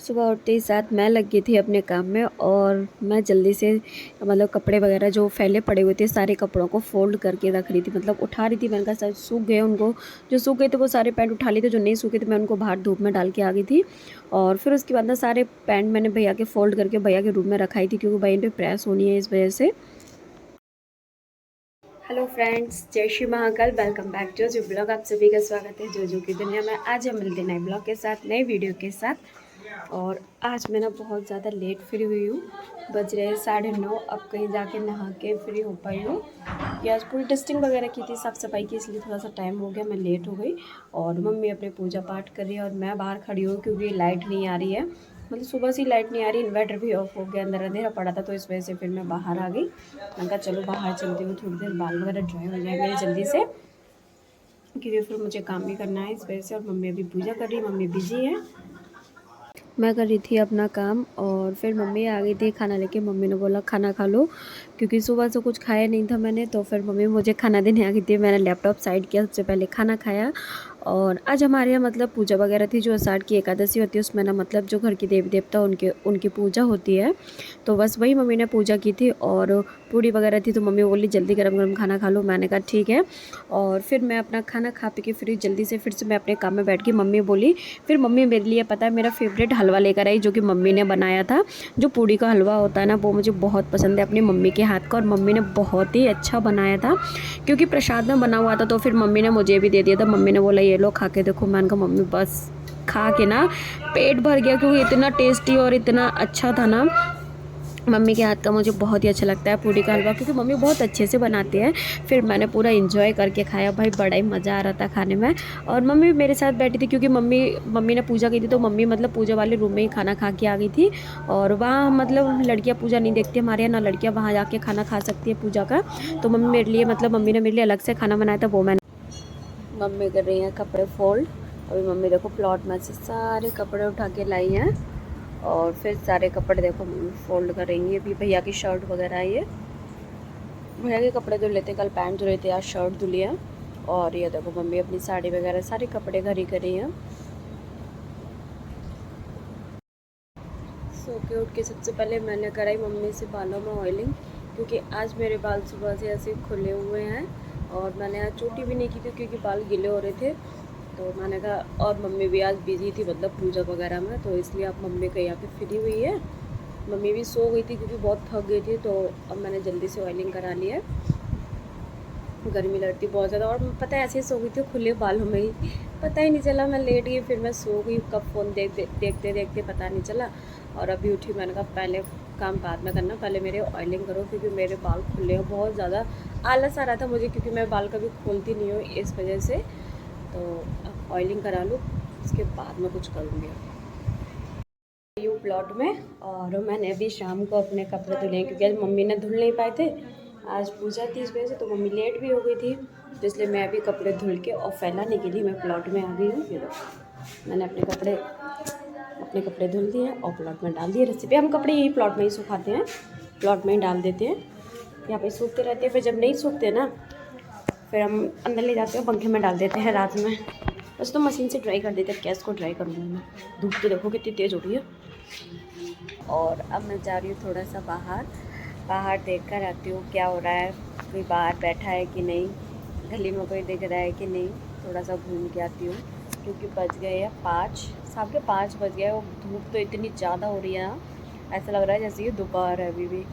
सुबह उठते ही साथ मैं लग गई थी अपने काम में और मैं जल्दी से मतलब कपड़े वगैरह जो फैले पड़े हुए थे सारे कपड़ों को फ़ोल्ड करके रख रही थी, मतलब उठा रही थी। मैंने कहा सब सूख गए, उनको जो सूख गए थे वो सारे पैंट उठा लिए थे, जो नहीं सूखे थे मैं उनको बाहर धूप में डाल के आ गई थी। और फिर उसके बाद ना सारे पैंट मैंने भैया के फ़ोल्ड करके भैया के रूम में रखाई थी, क्योंकि भैया पे प्रेस होनी है इस वजह से। हेलो फ्रेंड्स, जय श्री महाकाल, वेलकम बैक जो जो ब्लॉग। आप सभी का स्वागत है जो जो की दुनिया में। आज हम मिलते नए ब्लॉग के साथ, नए वीडियो के साथ। और आज मैं ना बहुत ज़्यादा लेट फ्री हुई हूँ, बज रहे 9:30। अब कहीं जाके नहा के फ्री हो पाई हूँ। ये आज पूरी डस्टिंग वगैरह की थी, साफ़ सफाई की, इसलिए थोड़ा सा टाइम हो गया, मैं लेट हो गई। और मम्मी अपने पूजा पाठ कर रही है और मैं बाहर खड़ी हूँ क्योंकि लाइट नहीं आ रही है। मतलब सुबह से लाइट नहीं आ रही, इन्वर्टर भी ऑफ हो गया, अंदर अंधेरा पड़ा था, तो इस वजह से फिर मैं बाहर आ गई। मैंने कहा चलो बाहर चलती हूँ, थोड़ी देर बाल वगैरह ड्राई हो जाए मेरे जल्दी से, क्योंकि फिर मुझे काम भी करना है इस वजह से। और मम्मी अभी पूजा कर रही है, मम्मी बिजी है, मैं कर रही थी अपना काम। और फिर मम्मी आ गई थी खाना लेके। मम्मी ने बोला खाना खा लो, क्योंकि सुबह से कुछ खाया नहीं था मैंने। तो फिर मम्मी मुझे खाना देने आ गई थी। मैंने लैपटॉप साइड किया, सबसे पहले खाना खाया। और आज हमारे यहाँ मतलब पूजा वगैरह थी, जो आषाढ़ की एकादशी होती है उसमें ना, मतलब जो घर की देवी देवता उनकी पूजा होती है। तो बस वही मम्मी ने पूजा की थी और पूड़ी वगैरह थी, तो मम्मी बोली जल्दी गरम गरम खाना खा लो। मैंने कहा ठीक है। और फिर मैं अपना खाना खा पी के फिर जल्दी से फिर से मैं अपने काम में बैठ गई। मम्मी बोली, फिर मम्मी मेरे लिए पता है मेरा फेवरेट हलवा लेकर आई, जो कि मम्मी ने बनाया था। जो पूड़ी का हलवा होता है ना, वो मुझे बहुत पसंद है अपनी मम्मी के हाथ का। और मम्मी ने बहुत ही अच्छा बनाया था, क्योंकि प्रसाद में बना हुआ था। तो फिर मम्मी ने मुझे भी दे दिया था। मम्मी ने बोला ये लो खा के देखो। मैंने कहा मम्मी बस, खा के ना पेट भर गया, क्योंकि इतना टेस्टी और इतना अच्छा था ना। मम्मी के हाथ का मुझे बहुत ही अच्छा लगता है पूड़ी का हलवा, क्योंकि मम्मी बहुत अच्छे से बनाती है। फिर मैंने पूरा एंजॉय करके खाया भाई, बड़ा ही मज़ा आ रहा था खाने में। और मम्मी मेरे साथ बैठी थी, क्योंकि मम्मी ने पूजा की थी, तो मम्मी मतलब पूजा वाले रूम में ही खाना खा के आ गई थी। और वहाँ मतलब लड़कियाँ पूजा नहीं देखती हमारे यहाँ, ना लड़कियाँ वहाँ जाके खाना खा सकती है पूजा का। तो मम्मी मेरे लिए मतलब मम्मी ने मेरे लिए अलग से खाना बनाया था, वो मैंने। मम्मी कर रही हैं कपड़े फोल्ड। अभी मम्मी देखो प्लॉट में से सारे कपड़े उठा के लाई हैं, और फिर सारे कपड़े देखो फोल्ड कर रही हैं। अभी भैया की शर्ट वगैरह है, ये भैया के कपड़े धुल लेते, कल पैंट धुले थे, आज शर्ट धुली है। और ये देखो मम्मी अपनी साड़ी वगैरह सारे कपड़े घर ही कर रही हैं। सो के उठ के सबसे पहले मैंने कराई मम्मी से बालों में ऑयलिंग, क्योंकि आज मेरे बाल सुबह से ऐसे खुले हुए हैं। और मैंने आज चोटी भी नहीं की थी, क्योंकि बाल गीले हो रहे थे। तो मैंने कहा, और मम्मी भी आज बिजी थी मतलब पूजा वगैरह में, तो इसलिए अब मम्मी कहीं यहाँ पे फ्री हुई है। मम्मी भी सो गई थी क्योंकि बहुत थक गई थी, तो अब मैंने जल्दी से ऑयलिंग करा ली है। गर्मी लगती बहुत ज़्यादा, और पता है ऐसे ही सो गई थी खुले बालों में ही, पता ही नहीं चला, मैं लेट गई, फिर मैं सो गई। कब फ़ोन देखते देखते पता नहीं चला। और अभी उठी, मैंने कहा पहले काम बाद में करना, पहले मेरे ऑयलिंग करो, क्योंकि मेरे बाल खुले हैं बहुत ज़्यादा। आलस आ रहा था मुझे, क्योंकि मैं बाल कभी खोलती नहीं हूँ इस वजह से। तो अब ऑयलिंग करा लूँ, उसके बाद मैं कुछ करूँगी। यूँ प्लॉट में, और मैंने अभी शाम को अपने कपड़े धुले, क्योंकि आज मम्मी ने धुल नहीं पाए थे, आज पूजा थी इस वजह से, तो मम्मी लेट भी हो गई थी। तो इसलिए मैं अभी कपड़े धुल के और फैलाने के लिए मैं प्लॉट में आ गई हूँ। ये देखो मैंने अपने कपड़े धुल दिए और प्लॉट में डाल दिए रस्सी पे। हम कपड़े यही प्लॉट में ही सुखाते हैं, प्लॉट में ही डाल देते हैं, यहाँ पे सूखते रहते हैं। फिर जब नहीं सूखते ना, फिर हम अंदर ले जाते हैं, पंखे में डाल देते हैं रात में। बस तो मशीन से ड्राई कर देते हैं, कैस को ड्राई करूँगी मैं। धूप तो देखो कितनी तेज़ हो रही है। और अब मैं जा रही हूँ थोड़ा सा बाहर देख कर आती हूँ क्या हो रहा है, कोई बाहर बैठा है कि नहीं, गली में कोई दिख रहा है कि नहीं। थोड़ा सा घूम के आती हूँ, क्योंकि बज गए हैं 5, शाम के 5 बज गए। और धूप तो इतनी ज़्यादा हो रही है यहाँ, ऐसा लग रहा है जैसे ये दोपहर है। अभी भी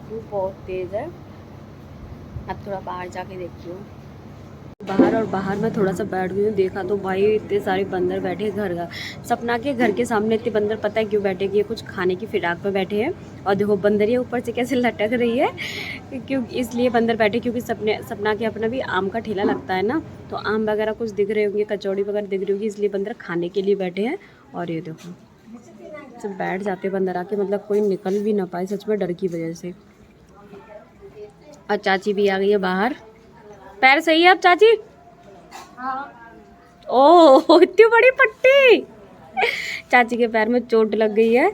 धूप बहुत तेज़ है। अब थोड़ा बाहर जाके देखती हूँ और बाहर मैं थोड़ा सा बैठ गई हूँ, देखा तो भाई इतने सारे बंदर बैठे सपना के घर के सामने इतने बंदर, पता है क्यों बैठे कि ये कुछ खाने की फिराक में बैठे हैं। और देखो बंदरिया ऊपर से कैसे लटक रही है, क्यों इसलिए बंदर बैठे, क्योंकि सपना के अपना भी आम का ठेला लगता है ना, तो आम वगैरह कुछ दिख रहे होंगे, कचौड़ी वगैरह दिख रही होगी, इसलिए बंदर खाने के लिए बैठे हैं। और ये देखो सब बैठ जाते बंदर आके, मतलब कोई निकल भी ना पाए सच में डर की वजह से। और चाची भी आ गई है बाहर। पैर सही है अब चाची? ओह इतनी बड़ी पट्टी, चाची के पैर में चोट लग गई है।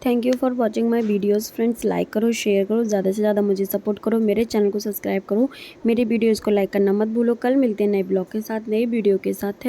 Thank you for watching my videos friends. Like करो, शेयर करो, ज़्यादा से ज़्यादा मुझे सपोर्ट करो, मेरे चैनल को सब्सक्राइब करो, मेरे वीडियोज़ को लाइक करना मत भूलो। कल मिलते हैं नए ब्लॉग के साथ, नए वीडियो के साथ।